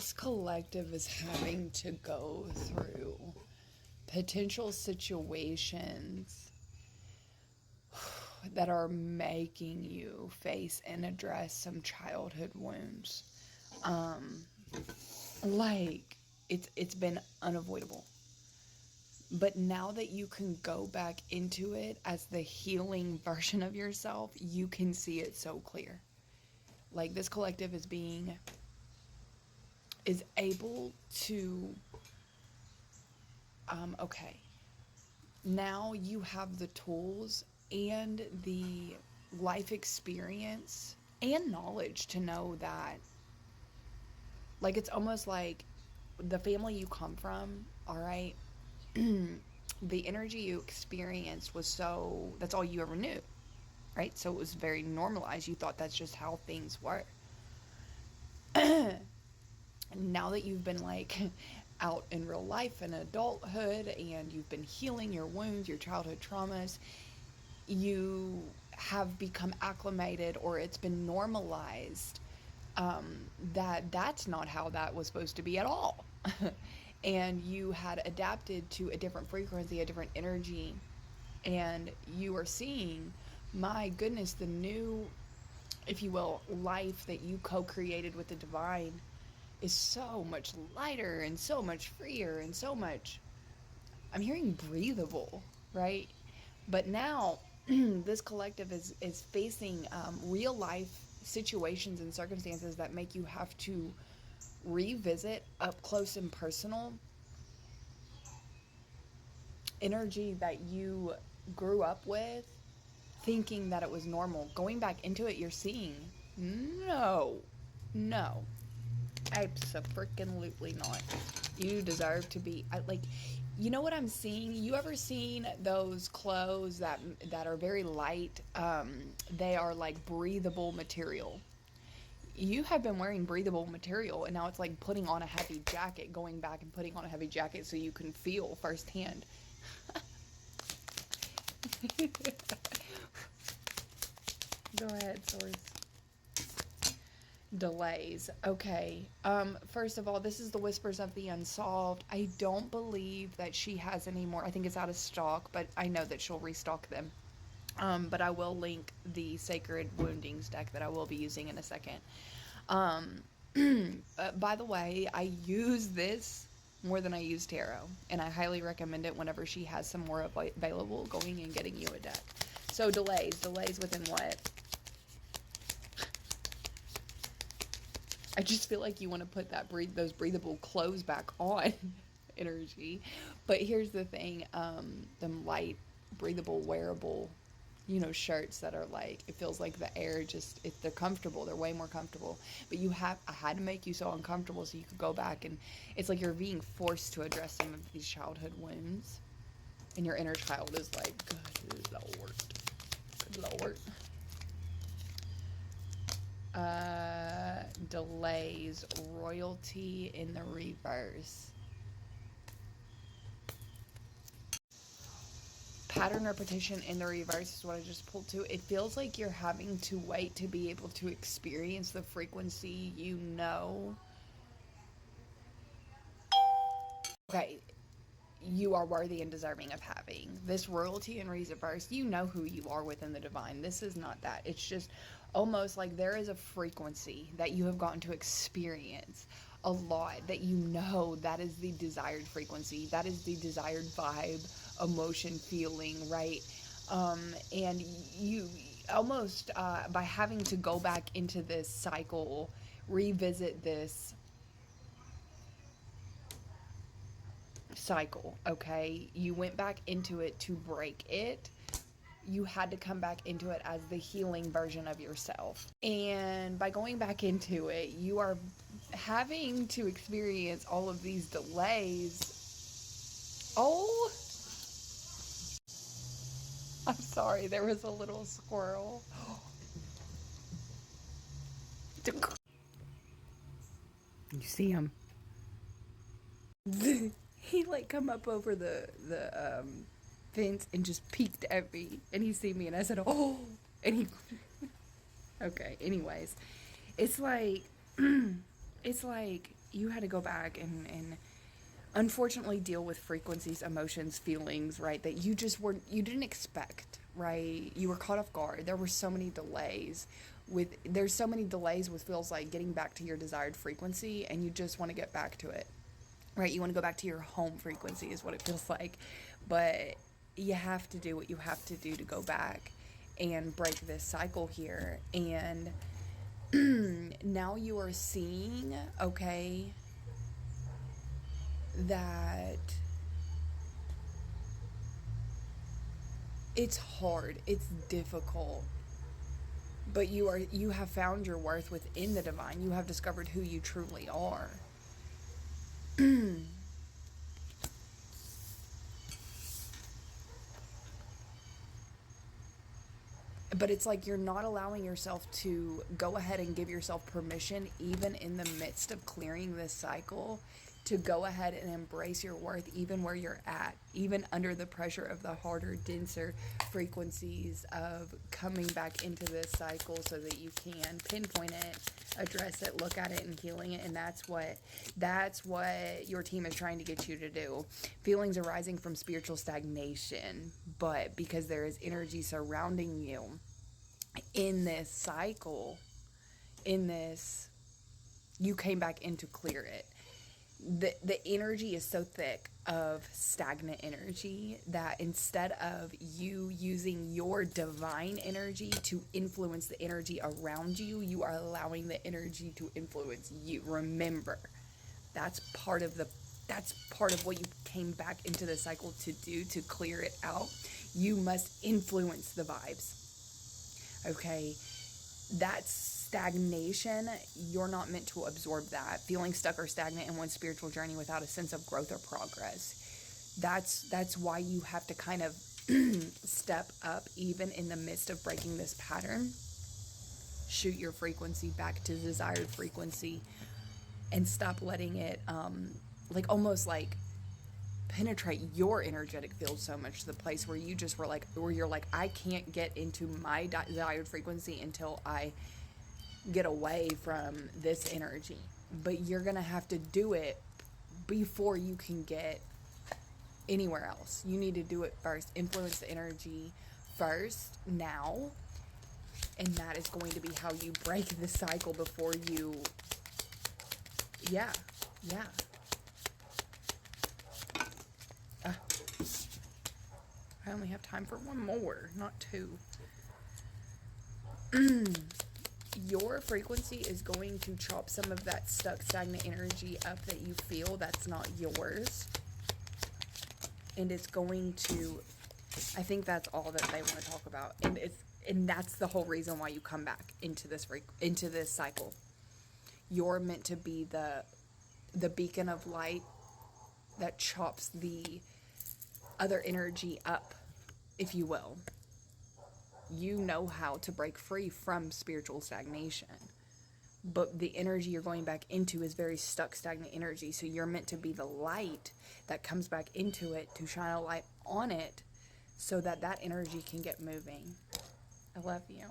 this collective is having to go through potential situations that are making you face and address some childhood wounds. Um, like it's been unavoidable. But now that you can go back into it as the healing version of yourself, you can see it so clear. Like this collective is able to okay, now you have the tools and the life experience and knowledge to know that, like, it's almost like the family you come from, all right, the energy you experienced was so, that's all you ever knew, right? So it was very normalized. You thought that's just how things were. Now that you've been like out in real life and adulthood and you've been healing your wounds, your childhood traumas, you have become acclimated, or it's been normalized, that that's not how that was supposed to be at all. And you had adapted to a different frequency, a different energy, and you are seeing, my goodness, the new, if you will, life that you co-created with the divine is so much lighter and so much freer and so much, I'm hearing breathable, right? But now this collective is facing real life situations and circumstances that make you have to revisit up close and personal energy that you grew up with, thinking that it was normal. Going back into it, you're seeing, no, no, absolutely not. You deserve to be, like, you know what I'm seeing? You ever seen those clothes that are very light? They are like breathable material. You have been wearing breathable material, and now it's like putting on a heavy jacket, going back and putting on a heavy jacket so you can feel firsthand. Go ahead, source. Delays. Okay. First of all, this is the Whispers of the Unsolved. I don't believe that she has any more. I think it's out of stock, but I know that she'll restock them. But I will link the Sacred Woundings deck that I will be using in a second. Um, by the way, I use this more than I use tarot, and I highly recommend it whenever she has some more available, going and getting you a deck. So delays within what? I just feel like you want to put those breathable clothes back on energy. But here's the thing, them light, breathable, wearable, shirts that are like, it feels like the air just, they're comfortable. They're way more comfortable. But I had to make you so uncomfortable so you could go back, and it's like you're being forced to address some of these childhood wounds. And your inner child is like, good Lord. Good Lord. Delays, royalty in the reverse. Pattern repetition in the reverse is what I just pulled to. It feels like you're having to wait to be able to experience the frequency okay, you are worthy and deserving of having. This royalty in reverse, you know who you are within the divine. This is not that. It's just almost like there is a frequency that you have gotten to experience a lot, that that is the desired frequency, that is the desired vibe, emotion, feeling, right? And you almost, by having to go back into this cycle, revisit this cycle, okay? You went back into it to break it. You had to come back into it as the healing version of yourself. And by going back into it, you are having to experience all of these delays. Oh, I'm sorry, there was a little squirrel. You see him? He like come up over the fence and just peeked at me, and he see me, and I said, oh, and he okay, anyways, it's like it's like you had to go back and unfortunately deal with frequencies, emotions, feelings, right, that you didn't expect, right? You were caught off guard. There were so many delays there's so many delays with feels like getting back to your desired frequency, and you just want to get back to it, right? You want to go back to your home frequency is what it feels like. But you have to do what you have to do to go back and break this cycle here. And now you are seeing, okay, that it's hard, it's difficult, but you have found your worth within the divine. You have discovered who you truly are. But it's like you're not allowing yourself to go ahead and give yourself permission, even in the midst of clearing this cycle, to go ahead and embrace your worth, even where you're at, even under the pressure of the harder, denser frequencies of coming back into this cycle, so that you can pinpoint it, address it, look at it, and healing it. And that's what your team is trying to get you to do. Feelings arising from spiritual stagnation, but because there is energy surrounding you in this cycle, you came back in to clear it. The energy is so thick of stagnant energy that instead of you using your divine energy to influence the energy around you, you are allowing the energy to influence you. Remember, that's part of what you came back into the cycle to do, to clear it out. You must influence the vibes. Okay? That's stagnation. You're not meant to absorb that. Feeling stuck or stagnant in one spiritual journey without a sense of growth or progress. That's why you have to kind of step up, even in the midst of breaking this pattern. Shoot your frequency back to desired frequency, and stop letting it almost like penetrate your energetic field so much to the place where you're like, I can't get into my desired frequency until I get away from this energy. But you're gonna have to do it before you can get anywhere else. You need to do it first. Influence the energy first now, and that is going to be how you break the cycle before you. Yeah. I only have time for one more, not two. Your frequency is going to chop some of that stuck, stagnant energy up that you feel that's not yours. And it's going to, I think that's all that they want to talk about. And that's the whole reason why you come back into this cycle. You're meant to be the beacon of light that chops the other energy up, if you will. You know how to break free from spiritual stagnation, but the energy you're going back into is very stuck, stagnant energy. So you're meant to be the light that comes back into it, to shine a light on it, so that energy can get moving. I love you.